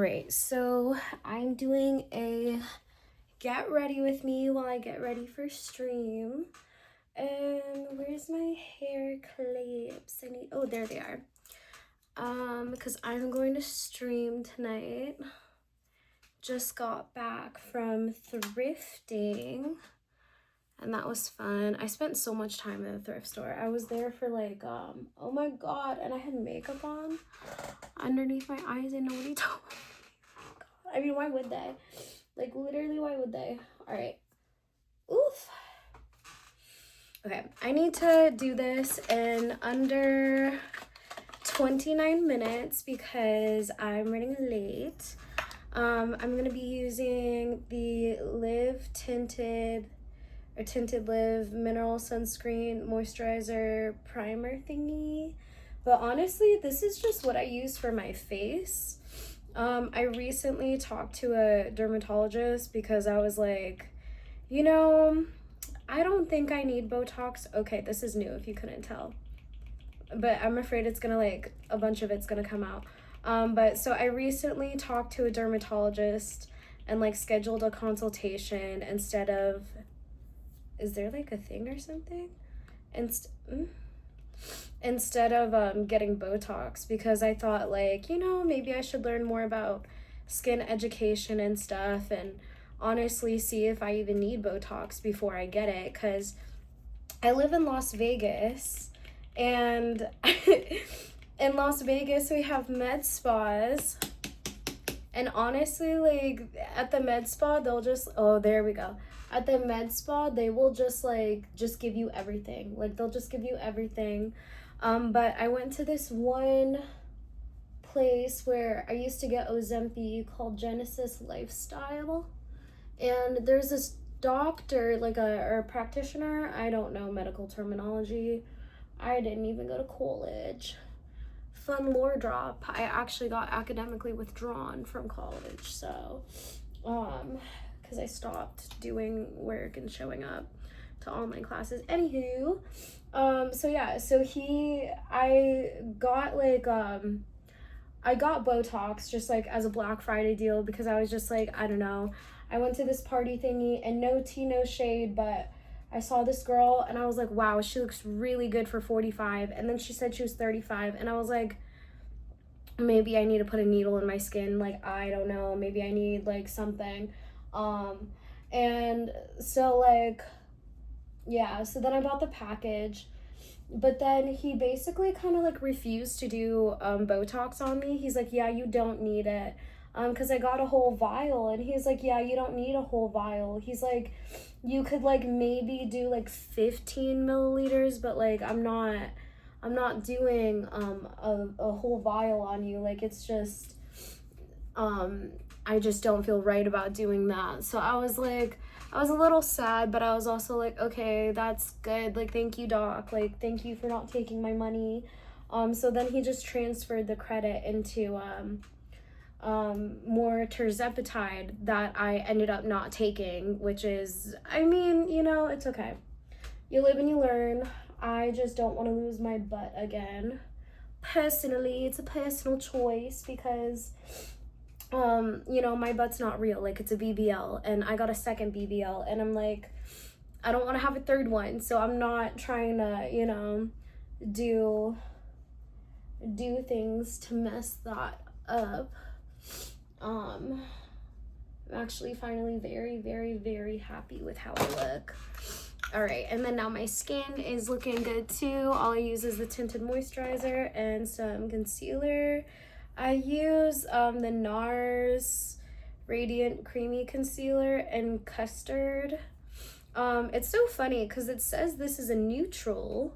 right, so I'm doing a get ready with me while I get ready for stream. And where's my hair clips? Oh, there they are. Because I'm going to stream tonight. Just got back from thrifting, and that was fun. I spent so much time in the thrift store. I was there for like, oh my god, and I had makeup on underneath my eyes and nobody told me. I mean, why would they? Like, literally, why would they? All right. Oof. Okay, I need to do this in under 29 minutes because I'm running late. I'm going to be using the Live Tinted Live Mineral Sunscreen Moisturizer Primer thingy. But honestly, this is just what I use for my face. I recently talked to a dermatologist because I was like, you know, I don't think I need Botox. Okay, this is new if you couldn't tell. But I'm afraid it's gonna like, a bunch of it's gonna come out. But so I recently talked to a dermatologist and like scheduled a consultation instead of, is there like a thing or something? Instead of getting Botox, because I thought like, you know, maybe I should learn more about skin education and stuff and honestly see if I even need Botox before I get it, because I live in Las Vegas and in Las Vegas we have med spas, and honestly, like at the med spa they'll just, oh there we go, at the med spa they will just give you everything. Like they'll just give you everything. But I went to this one place where I used to get Ozempic called Genesis Lifestyle, and there's this doctor, like or a practitioner, I don't know medical terminology, I didn't even go to college. Fun lore drop, I actually got academically withdrawn from college, so because I stopped doing work and showing up to online classes. Anywho, so yeah, so I got I got Botox just like as a Black Friday deal because I was just like, I don't know, I went to this party thingy, and no tea, no shade, but I saw this girl and I was like, wow, she looks really good for 45. And then she said she was 35, and I was like, maybe I need to put a needle in my skin, like I don't know, maybe I need like something. And so like, yeah, so then I bought the package, but then he basically kind of like refused to do Botox on me. He's like, yeah, you don't need it, because I got a whole vial, and he's like, yeah, you don't need a whole vial. He's like, you could like maybe do like 15 milliliters, but like I'm not doing a whole vial on you. Like it's just I just don't feel right about doing that. So I was a little sad, but I was also like, okay, that's good. Like, thank you, doc. Like, thank you for not taking my money. So then he just transferred the credit into more tirzepatide that I ended up not taking, which is, I mean, you know, it's okay. You live and you learn. I just don't want to lose my butt again. Personally, it's a personal choice because you know, my butt's not real. Like, it's a BBL, and I got a second BBL, and I'm like, I don't want to have a third one, so I'm not trying to, you know, do things to mess that up. I'm actually finally very, very, very happy with how I look. All right, and then now my skin is looking good too. All I use is the tinted moisturizer and some concealer. I use the NARS Radiant Creamy Concealer in Custard. It's so funny because it says this is a neutral.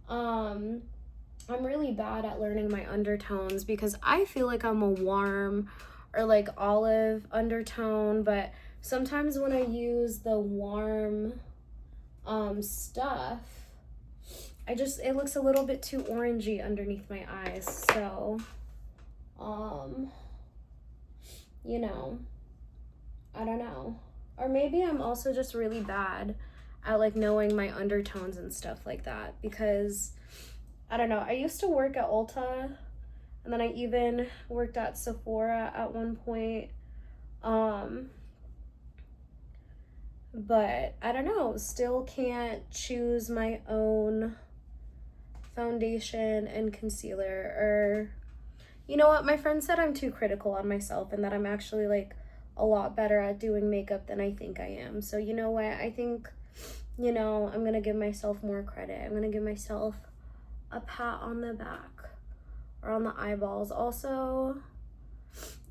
I'm really bad at learning my undertones because I feel like I'm a warm or like olive undertone, but sometimes when I use the warm stuff, it looks a little bit too orangey underneath my eyes, so you know, I don't know. Or maybe I'm also just really bad at like knowing my undertones and stuff like that, because I don't know, I used to work at Ulta And then I even worked at Sephora at one point. But I don't know, still can't choose my own foundation and concealer. Or, you know what, my friend said I'm too critical on myself and that I'm actually like a lot better at doing makeup than I think I am. So you know what, I think, you know, I'm gonna give myself more credit. I'm gonna give myself a pat on the back or on the eyeballs. Also,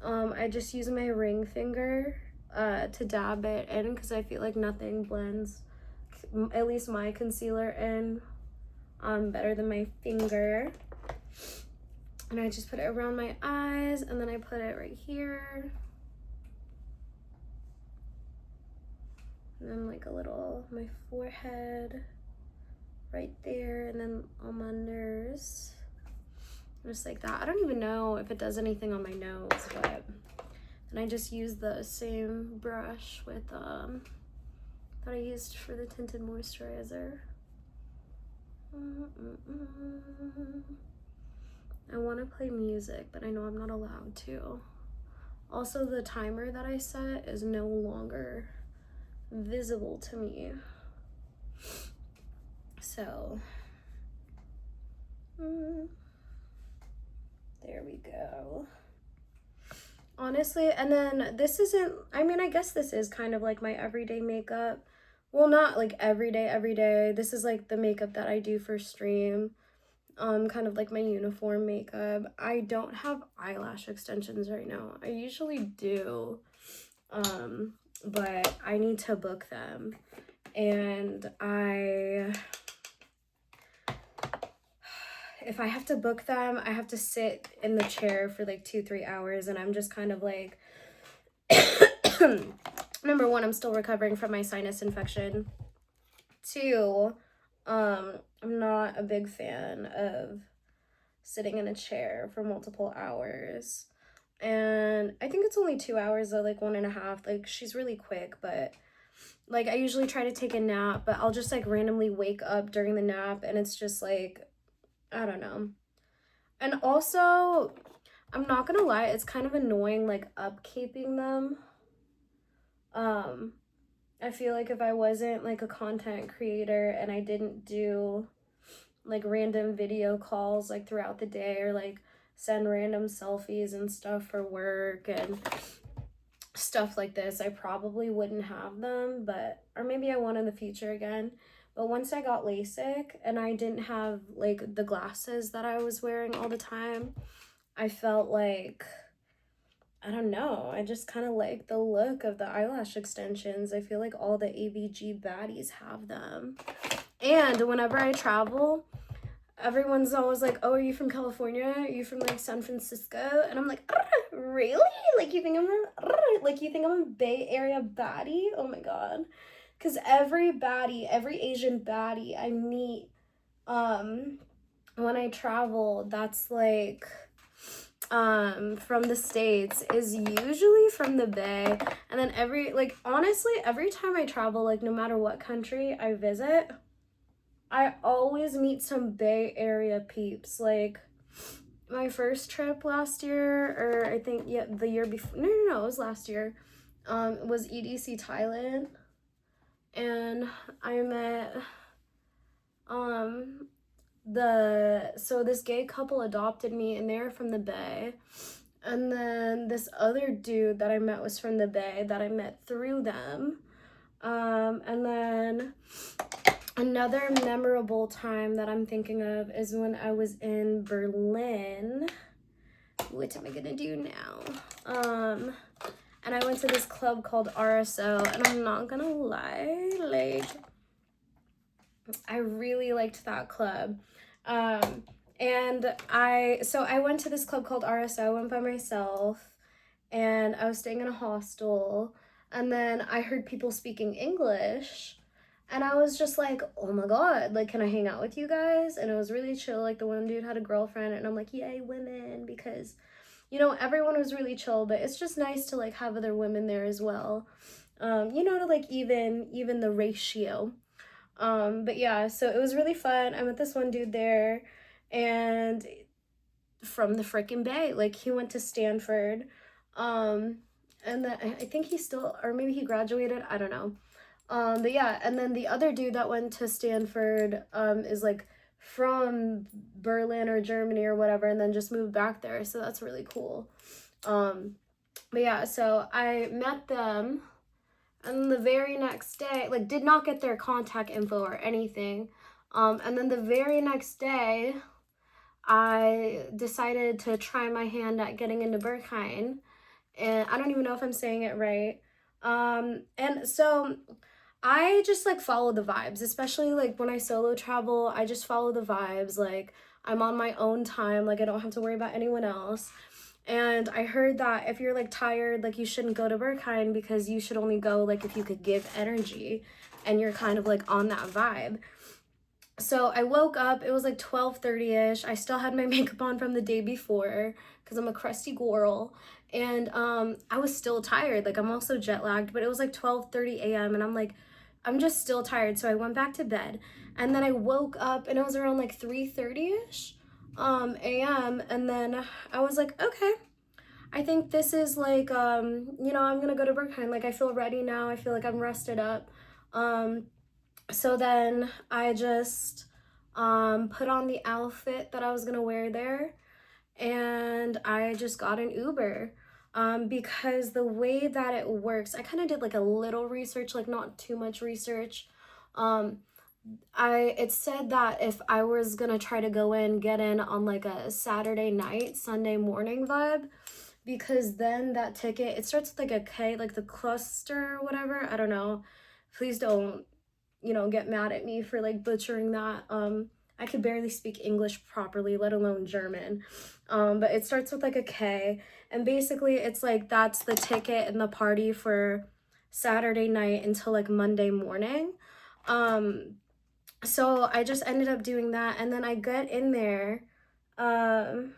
I just use my ring finger to dab it in because I feel like nothing blends, at least my concealer, in better than my finger. And I just put it around my eyes, and then I put it right here. And then like a little, my forehead right there, and then on my nose. Just like that. I don't even know if it does anything on my nose, but and I just use the same brush with that I used for the tinted moisturizer. I want to play music, but I know I'm not allowed to. Also, the timer that I set is no longer visible to me. So, there we go. Honestly, and then this isn't, I mean, I guess this is kind of like my everyday makeup. Well, not like every day. This is like the makeup that I do for stream. Kind of like my uniform makeup. I don't have eyelash extensions right now. I usually do, but I need to book them. And if I have to book them, I have to sit in the chair for like 2-3 hours, and I'm just kind of like, number one, I'm still recovering from my sinus infection. Two, I'm not a big fan of sitting in a chair for multiple hours. And I think it's only 2 hours though, like 1.5. Like, she's really quick, but like I usually try to take a nap, but I'll just like randomly wake up during the nap, and it's just like, I don't know. And also, I'm not gonna lie, it's kind of annoying like upkeeping them. I feel like if I wasn't like a content creator and I didn't do like random video calls like throughout the day, or like send random selfies and stuff for work and stuff like this, I probably wouldn't have them. But, or maybe I won't in the future again. But once I got LASIK and I didn't have like the glasses that I was wearing all the time, I felt like, I don't know, I just kind of like the look of the eyelash extensions. I feel like all the AVG baddies have them. And whenever I travel, everyone's always like, oh, are you from California? Are you from like San Francisco? And I'm like, really? Like you think I'm a Bay Area baddie? Oh my God. Because every Asian baddie I meet when I travel, that's like from the States, is usually from the Bay. And then honestly, every time I travel, like no matter what country I visit, I always meet some Bay Area peeps. Like my first trip last year, or I think, yeah, the year before, no, it was last year, was EDC Thailand. And I met, so this gay couple adopted me, and they were from the Bay. And then this other dude that I met was from the Bay, that I met through them. And then another memorable time that I'm thinking of is when I was in Berlin. What am I gonna do now? And I went to this club called RSO, and I'm not gonna lie, like, I really liked that club. And I went to this club called RSO. I went by myself, and I was staying in a hostel, and then I heard people speaking English, and I was just like, oh my God, like, can I hang out with you guys? And it was really chill. Like, the one dude had a girlfriend, and I'm like, yay, women, because, you know, everyone was really chill, but it's just nice to like have other women there as well, you know, to like even the ratio. But yeah, so it was really fun. I met this one dude there, and from the freaking Bay. Like, he went to Stanford. And then I think he still, or maybe he graduated, I don't know. But yeah, and then the other dude that went to Stanford is like from Berlin or Germany or whatever, and then just moved back there. So that's really cool. But yeah, so I met them, and the very next day, like, did not get their contact info or anything. And then the very next day, I decided to try my hand at getting into Berghain, and I don't even know if I'm saying it right. And so I just like follow the vibes, especially like when I solo travel. I just follow the vibes. Like, I'm on my own time, like I don't have to worry about anyone else. And I heard that if you're like tired, like you shouldn't go to Berghain, because you should only go like if you could give energy and you're kind of like on that vibe. So I woke up, it was like 12:30ish. I still had my makeup on from the day before because I'm a crusty girl. And I was still tired. Like, I'm also jet lagged, but it was like 12:30 a.m. and I'm like, I'm just still tired. So I went back to bed, and then I woke up and it was around like 3:30ish a.m. And then I was like, okay, I think this is like I'm gonna go to Berghain. Like, I feel ready now. I feel like I'm rested up. So then I just put on the outfit that I was gonna wear there, and I just got an Uber. Because the way that it works, I kind of did like a little research, like not too much research. Um, it said that if I was gonna try to get in on like a Saturday night, Sunday morning vibe, because then that ticket, it starts with like a K, like the cluster or whatever. I don't know. Please don't, get mad at me for like butchering that. I could barely speak English properly, let alone German. But it starts with like a K, and basically it's like that's the ticket and the party for Saturday night until like Monday morning. So I just ended up doing that, and then I get in there, and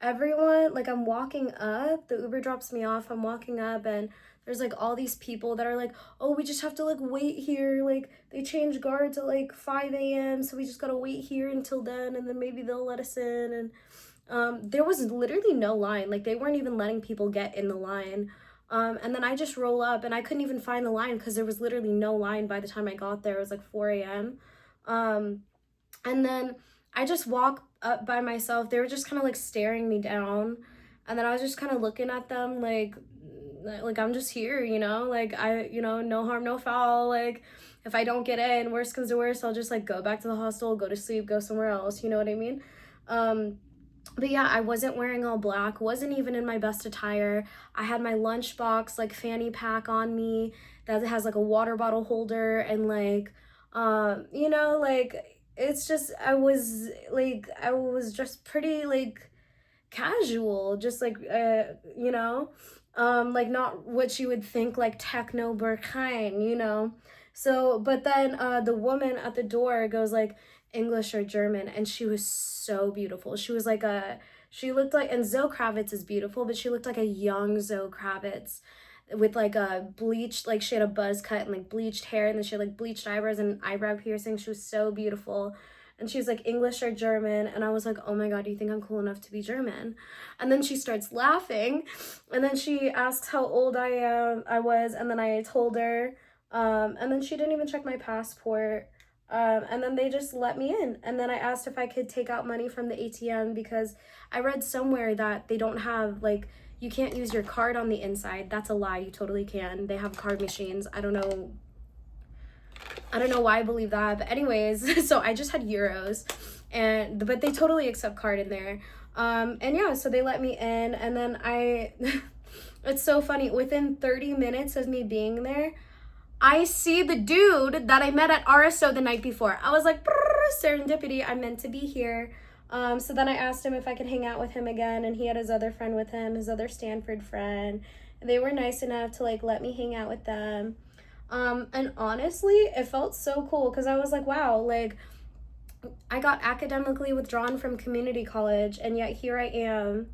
everyone, like, I'm walking up, the Uber drops me off, I'm walking up, and there's like all these people that are like, oh, we just have to like wait here, like they change guards at like 5 a.m, so we just gotta wait here until then, and then maybe they'll let us in. And there was literally no line, like they weren't even letting people get in the line. And then I just roll up, and I couldn't even find the line because there was literally no line by the time I got there. It was like 4 a.m. And then I just walk up by myself. They were just kind of like staring me down, and then I was just kind of looking at them like I'm just here, like no harm, no foul. Like, if I don't get in, worst comes to worst, I'll just like go back to the hostel, go to sleep, go somewhere else. You know what I mean? But yeah, I wasn't wearing all black, wasn't even in my best attire. I had my lunchbox, like, fanny pack on me that has like a water bottle holder, and like, like, it's just, I was just pretty like casual, just like, like not what you would think like techno Berghain. So, but then the woman at the door goes like, English or German, and she was so beautiful. She was like she looked like, and Zoe Kravitz is beautiful, but she looked like a young Zoe Kravitz with like a bleached, like she had a buzz cut and like bleached hair, and then she had like bleached eyebrows and eyebrow piercing. She was so beautiful. And she's like, English or German? And I was like, oh my God, do you think I'm cool enough to be German? And then she starts laughing, and then she asks how old I was, and then I told her, and then she didn't even check my passport. And then they just let me in. And then I asked if I could take out money from the ATM, because I read somewhere that they don't have, like, you can't use your card on the inside. That's a lie. You totally can. They have card machines. I don't know why I believe that. But anyways, so I just had euros, but they totally accept card in there. And yeah, so they let me in, and then it's so funny. Within 30 minutes of me being there, I see the dude that I met at RSO the night before. I was like, serendipity, I'm meant to be here. So then I asked him if I could hang out with him again, and he had his other friend with him, his other Stanford friend. They were nice enough to like let me hang out with them. And honestly, it felt so cool, because I was like, wow, like, I got academically withdrawn from community college, and yet here I am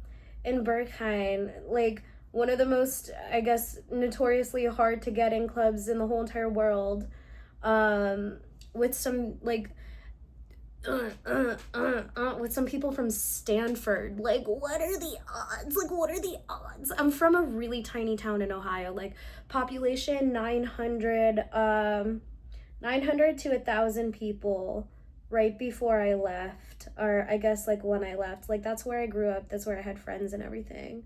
in Berghain, like, one of the most, I guess, notoriously hard to get in clubs in the whole entire world, with some, like, with some people from Stanford. Like, what are the odds? Like, what are the odds? I'm from a really tiny town in Ohio, like population 900 to 1,000 people right before I left, or I guess like when I left. Like, that's where I grew up, that's where I had friends and everything.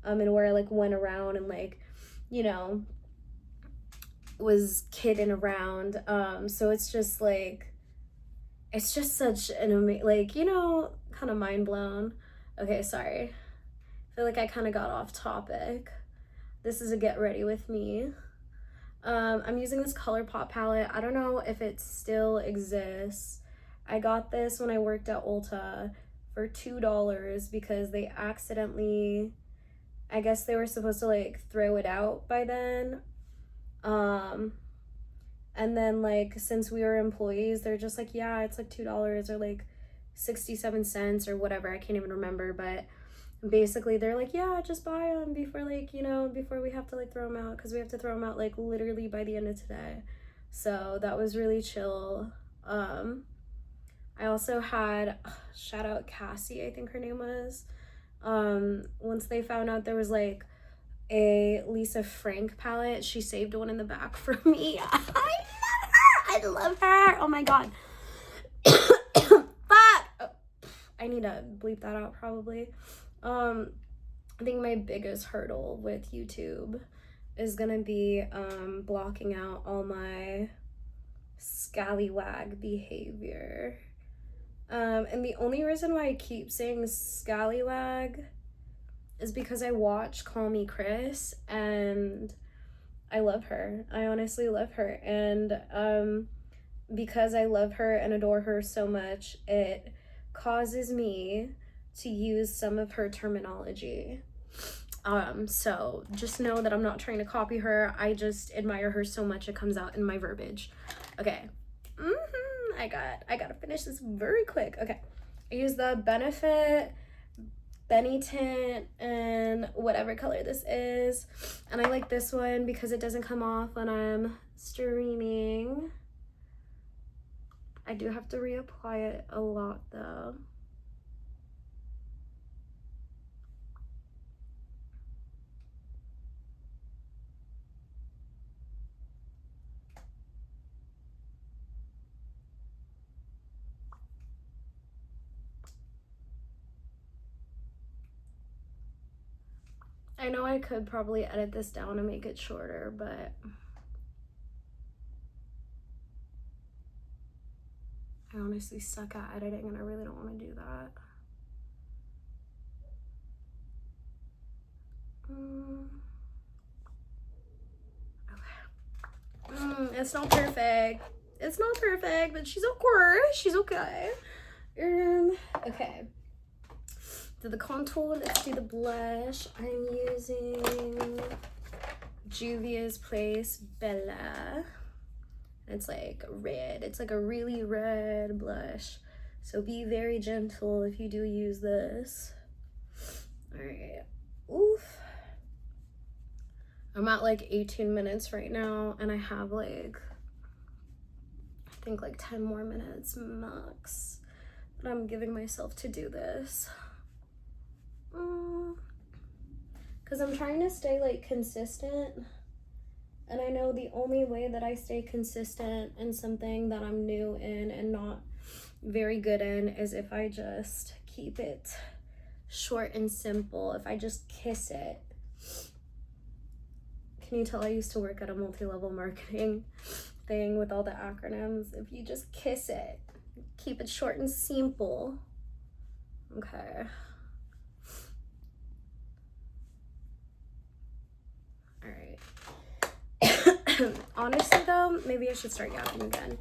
And where I like went around and like, you know, was kidding around. So it's just like, it's just such an amazing, like, you know, kind of mind blown. Okay, sorry. I feel like I kind of got off topic. This is a get ready with me. I'm using this ColourPop palette. I don't know if it still exists. I got this when I worked at Ulta for $2 because they accidentally, I guess they were supposed to like throw it out by then. And then like since we were employees, they're just like, yeah, it's like $2 or like 67 cents or whatever. I can't even remember, but basically they're like, yeah, just buy them before like, you know, before we have to like throw them out, because we have to throw them out like literally by the end of today. So that was really chill. I also had shout out Cassie, I think her name was. Once they found out there was like a Lisa Frank palette, she saved one in the back for me. I love her. Oh my god. Fuck. Oh, I need to bleep that out probably. I think my biggest hurdle with YouTube is gonna be blocking out all my scallywag behavior. And the only reason why I keep saying scallywag is because I watch Call Me Chris and I love her. I honestly love her. And because I love her and adore her so much, it causes me to use some of her terminology. So just know that I'm not trying to copy her. I just admire her so much it comes out in my verbiage. Okay. I gotta finish this very quick. Okay. I use the Benefit Benny Tint and whatever color this is. And I like this one because it doesn't come off when I'm streaming. I do have to reapply it a lot though. I know I could probably edit this down and make it shorter, but I honestly suck at editing and I really don't want to do that. Okay. It's not perfect. It's not perfect, but she's okay. She's okay. Okay. Do the contour, let's do the blush. I'm using Juvia's Place Bella. It's like red. It's like a really red blush. So be very gentle if you do use this. All right. Oof. I'm at like 18 minutes right now and I have like, I think like 10 more minutes max. But I'm giving myself to do this. Because I'm trying to stay like consistent. And I know the only way that I stay consistent in something that I'm new in and not very good in is if I just keep it short and simple. If I just kiss it. Can you tell I used to work at a multi-level marketing thing with all the acronyms? If you just kiss it, keep it short and simple. Okay. All right. Honestly though, maybe I should start yapping again.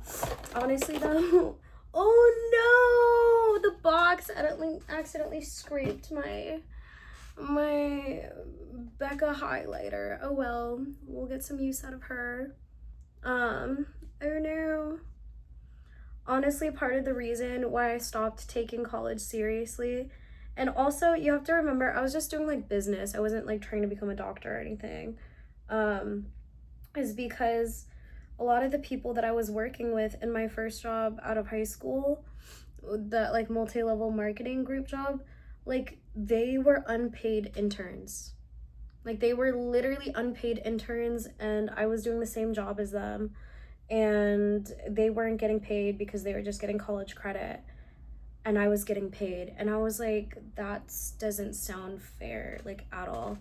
Honestly though, oh no, the box accidentally scraped my Becca highlighter. Oh well, we'll get some use out of her. Oh no. Honestly, part of the reason why I stopped taking college seriously, and also you have to remember I was just doing like business. I wasn't like trying to become a doctor or anything. Is because a lot of the people that I was working with in my first job out of high school that like multi-level marketing group job, like they were unpaid interns. Like they were literally unpaid interns, and I was doing the same job as them, and they weren't getting paid because they were just getting college credit, and I was getting paid. And I was like, that doesn't sound fair, like at all.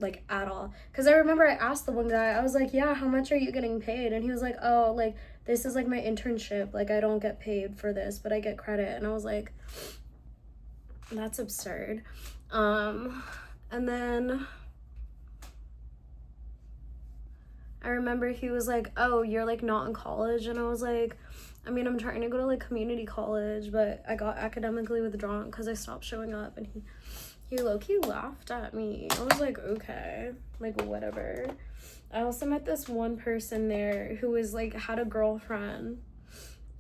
Like at all. Because I remember I asked the one guy, I was like, yeah, how much are you getting paid? And he was like, oh, like this is like my internship, like I don't get paid for this, but I get credit. And I was like, that's absurd. And then I remember he was like, oh, you're like not in college. And I was like, I mean, I'm trying to go to like community college, but I got academically withdrawn because I stopped showing up. And he low-key laughed at me. I was like, okay, like whatever. I also met this one person there who was like had a girlfriend,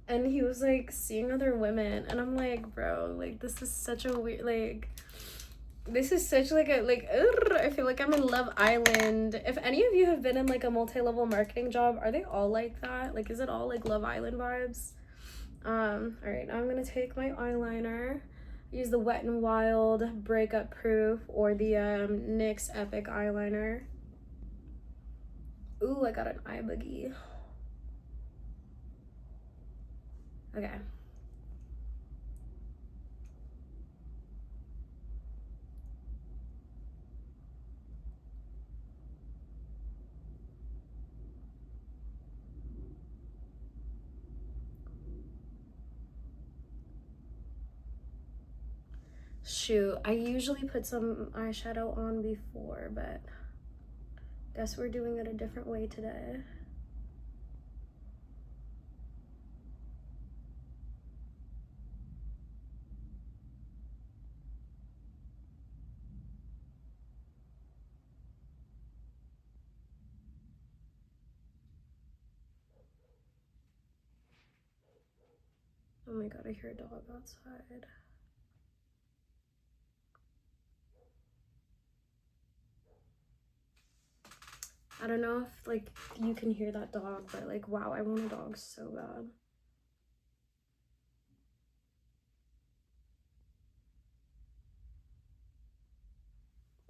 and he was like seeing other women, and I'm like, bro, like this is such a weird, like this is such like a like ugh, I feel like I'm in Love Island. If any of you have been in like a multi-level marketing job, are they all like that? Like is it all like Love Island vibes? All right, now I'm gonna take my eyeliner, use the Wet n Wild Breakup Proof or the NYX Epic eyeliner. Ooh, I got an eye boogie. Okay. Shoot, I usually put some eyeshadow on before, but guess we're doing it a different way today. Oh my god, I hear a dog outside. I don't know if like you can hear that dog, but like wow, I want a dog so bad.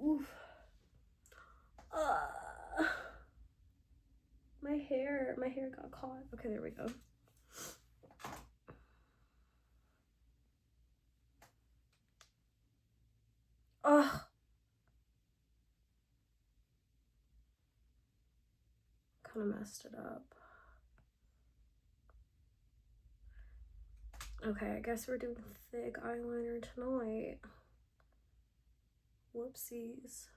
Oof. My hair got caught. Okay, there we go. Ugh. Kind of messed it up. Okay, I guess we're doing thick eyeliner tonight. Whoopsies.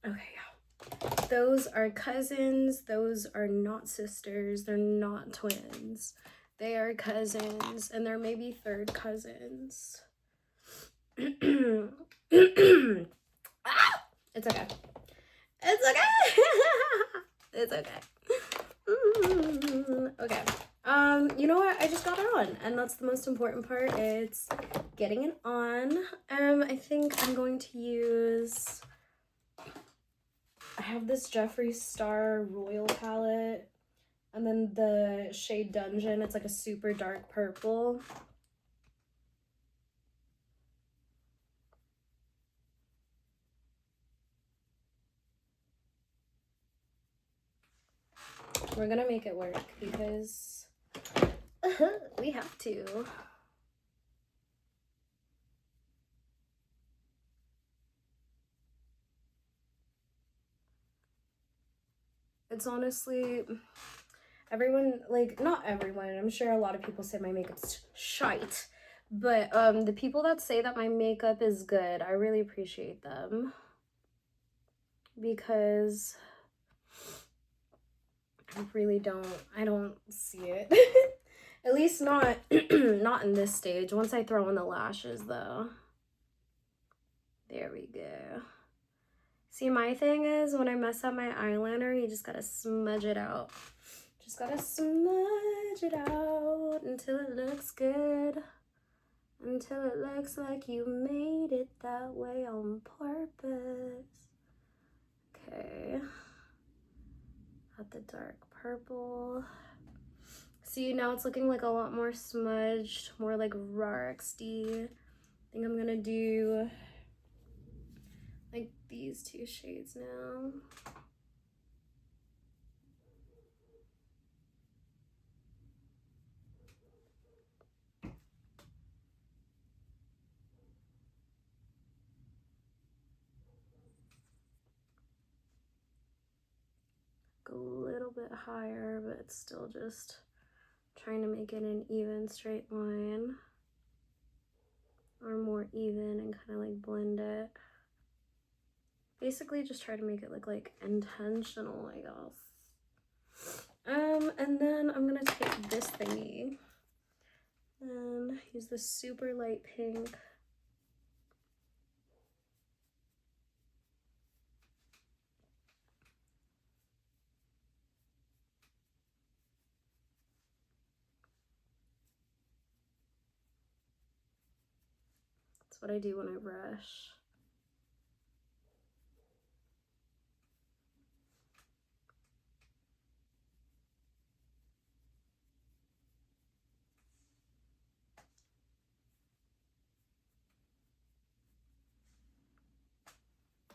Okay, yeah. Those are cousins. Those are not sisters. They're not twins. They are cousins, and they're maybe third cousins. Ah! It's okay. It's okay. It's okay. Okay. You know what? I just got it on, and that's the most important part. It's getting it on. I think I'm going to use, I have this Jeffree Star Royal palette, and then the shade Dungeon. It's like a super dark purple. We're gonna make it work because we have to. It's honestly, everyone, like, not everyone, I'm sure a lot of people say my makeup's shite, but the people that say that my makeup is good, I really appreciate them, because I don't see it. At least not not in this stage. Once I throw in the lashes though. There we go. See, my thing is when I mess up my eyeliner, you just gotta smudge it out. Just gotta smudge it out until it looks good. Until it looks like you made it that way on purpose. Okay. Got the dark purple. See, now it's looking like a lot more smudged, more like RxD. I think I'm gonna do like these two shades now. Go a little bit higher, but it's still just trying to make it an even straight line. Or more even and kind of like blend it. Basically just try to make it look like intentional, I guess. And then I'm gonna take this thingy and use this super light pink. That's what I do when I brush.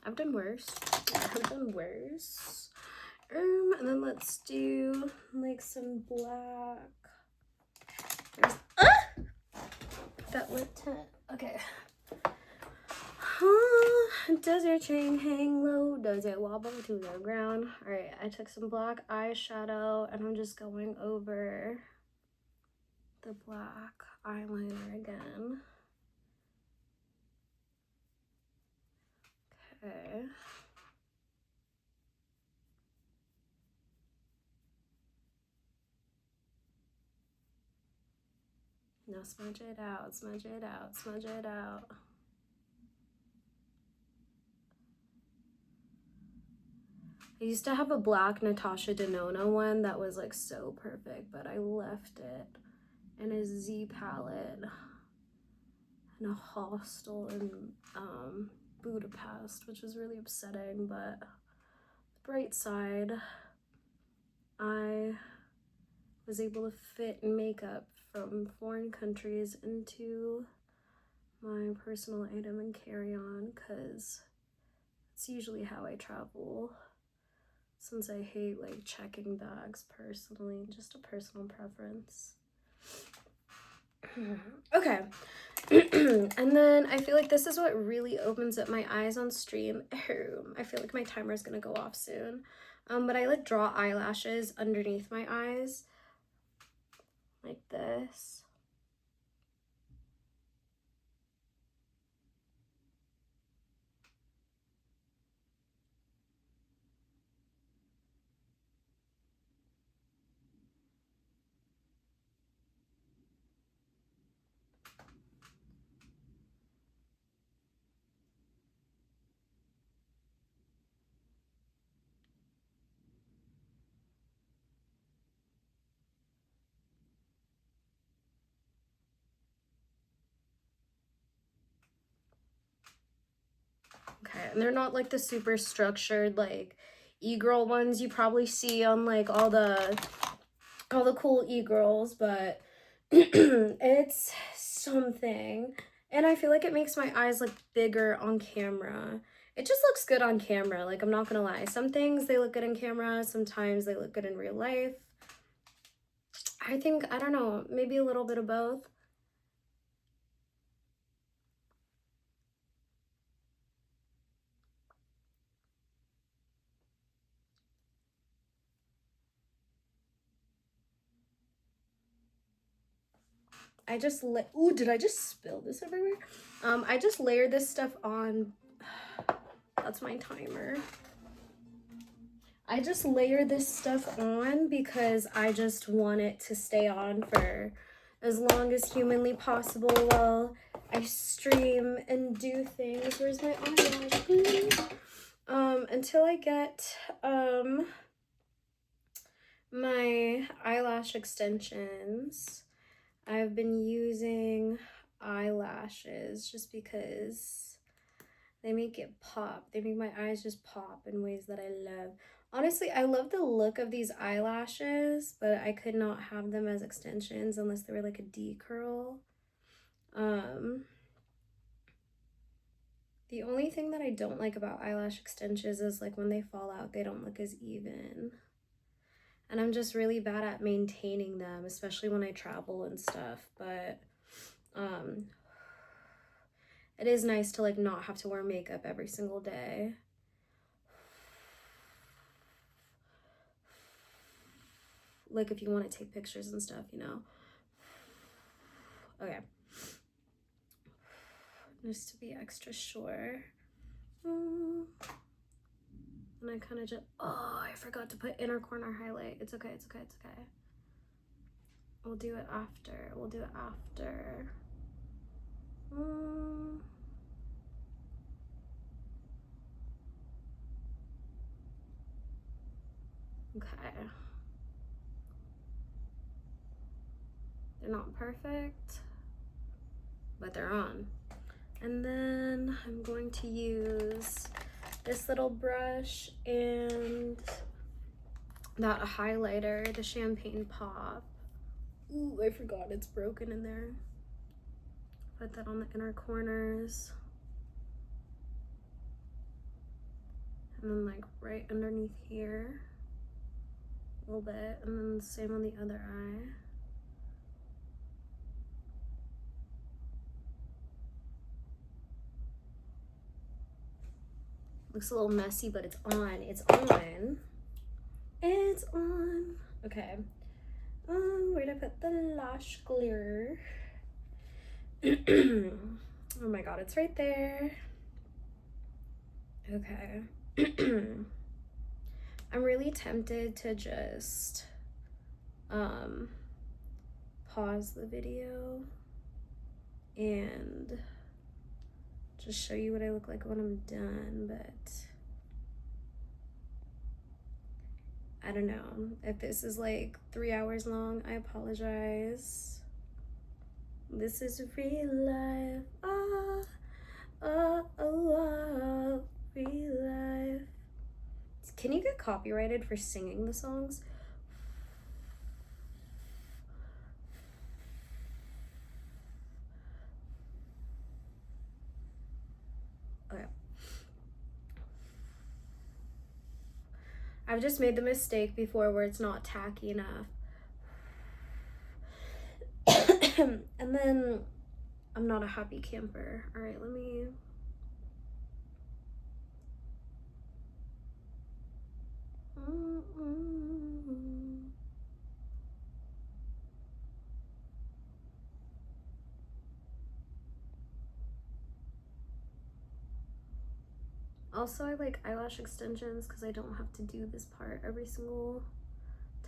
I've done worse. I've done worse. And then let's do like some black. That lip tint. Okay. Does your chain hang low? Does it wobble to the ground? All right, I took some black eyeshadow and I'm just going over the black eyeliner again. Okay. Now smudge it out, smudge it out, smudge it out. I used to have a black Natasha Denona one that was like so perfect, but I left it in a Z palette in a hostel in Budapest, which was really upsetting, but the bright side, I was able to fit makeup from foreign countries into my personal item and carry-on, because it's usually how I travel, since I hate like checking bags personally, just a personal preference. Okay. And then I feel like this is what really opens up my eyes on stream. I feel like my timer is gonna go off soon. But I like draw eyelashes underneath my eyes like this. Okay, and they're not like the super structured like e-girl ones you probably see on like all the cool e-girls, but it's something. And I feel like it makes my eyes look bigger on camera. It just looks good on camera, like I'm not gonna lie. Some things they look good in camera, sometimes they look good in real life. I think, I don't know, maybe a little bit of both. Ooh, did I just spill this everywhere? I just layered this stuff on. That's my timer. I just layer this stuff on because I just want it to stay on for as long as humanly possible while I stream and do things. Where's my eyelash, please? Until I get my eyelash extensions. I've been using eyelashes just because they make it pop. They make my eyes just pop in ways that I love. Honestly, I love the look of these eyelashes, but I could not have them as extensions unless they were like a D curl. The only thing that I don't like about eyelash extensions is like when they fall out, they don't look as even. And I'm just really bad at maintaining them, especially when I travel and stuff. But it is nice to like not have to wear makeup every single day. Like if you want to take pictures and stuff, you know. Okay. Just to be extra sure. And I kind of just, oh, I forgot to put inner corner highlight. It's okay, it's okay, it's okay. We'll do it after. We'll do it after. Okay. They're not perfect, but they're on. And then I'm going to use this little brush and that highlighter, the Champagne Pop. Ooh, I forgot it's broken in there. Put that on the inner corners. And then like right underneath here, a little bit, and then the same on the other eye. Looks a little messy, but it's on. It's on. It's on. Okay. Where'd I put the lash glue? Oh my god, it's right there. Okay. I'm really tempted to just pause the video and just show you what I look like when I'm done, but I don't know. If this is like 3 hours long, I apologize. This is real life. Real life. Can you get copyrighted for singing the songs? Okay. I've just made the mistake before where it's not tacky enough. And then I'm not a happy camper. All right, let me. Also, I like eyelash extensions because I don't have to do this part every single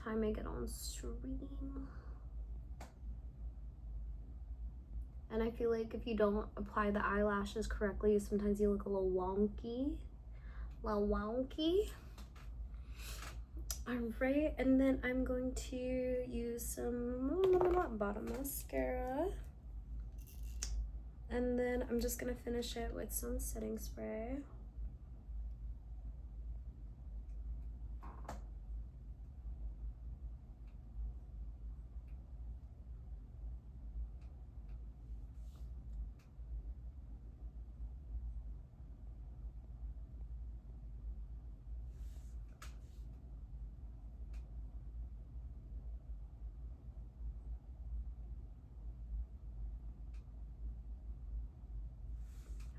time I get on stream. And I feel like if you don't apply the eyelashes correctly, sometimes you look a little wonky. All right, and then I'm going to use some bottom mascara. And then I'm just gonna finish it with some setting spray.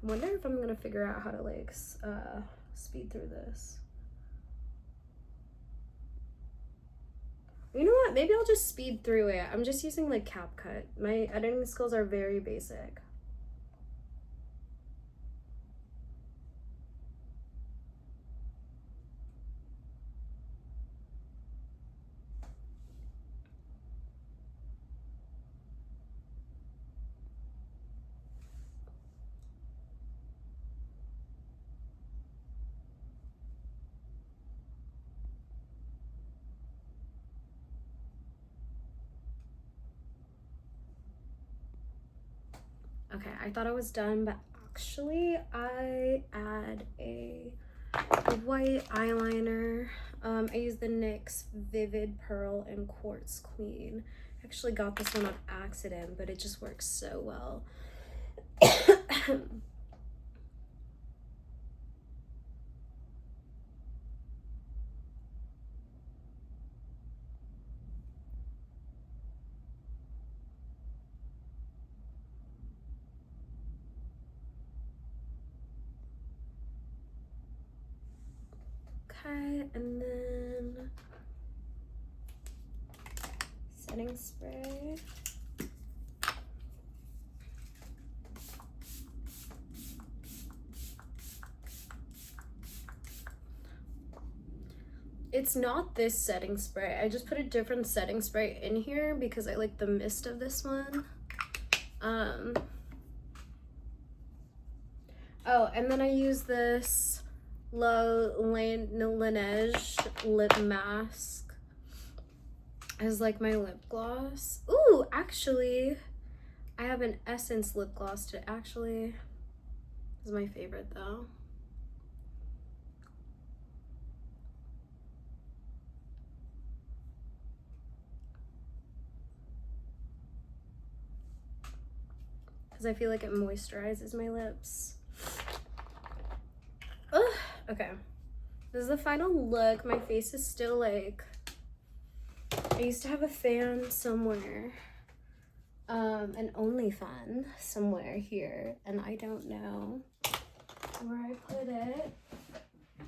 I wonder if I'm gonna figure out how to like speed through this. You know what? Maybe I'll just speed through it. I'm just using like CapCut. My editing skills are very basic. Okay, I thought I was done, but actually I add a white eyeliner. I use the NYX Vivid Pearl and Quartz Queen. I actually got this one on accident, but it just works so well. Okay, and then setting spray. It's not this setting spray. I just put a different setting spray in here because I like the mist of this one. Oh, and then I use this Laneige lip mask as like my lip gloss. Ooh, actually, I have an Essence lip gloss to actually. This is my favorite though. Because I feel like it moisturizes my lips. Ugh, okay. This is the final look. My face is still like, I used to have a fan somewhere, an OnlyFan somewhere here, and I don't know where I put it.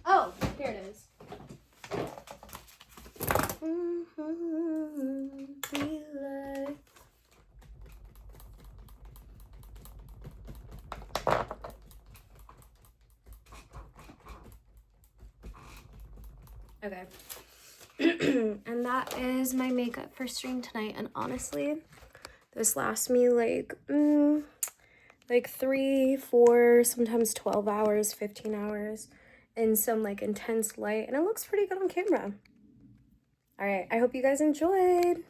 Oh, here it is. Okay. And that is my makeup for stream tonight, and honestly, this lasts me like 3, 4, sometimes 12 hours, 15 hours in some like intense light, and it looks pretty good on camera. All right, I hope you guys enjoyed.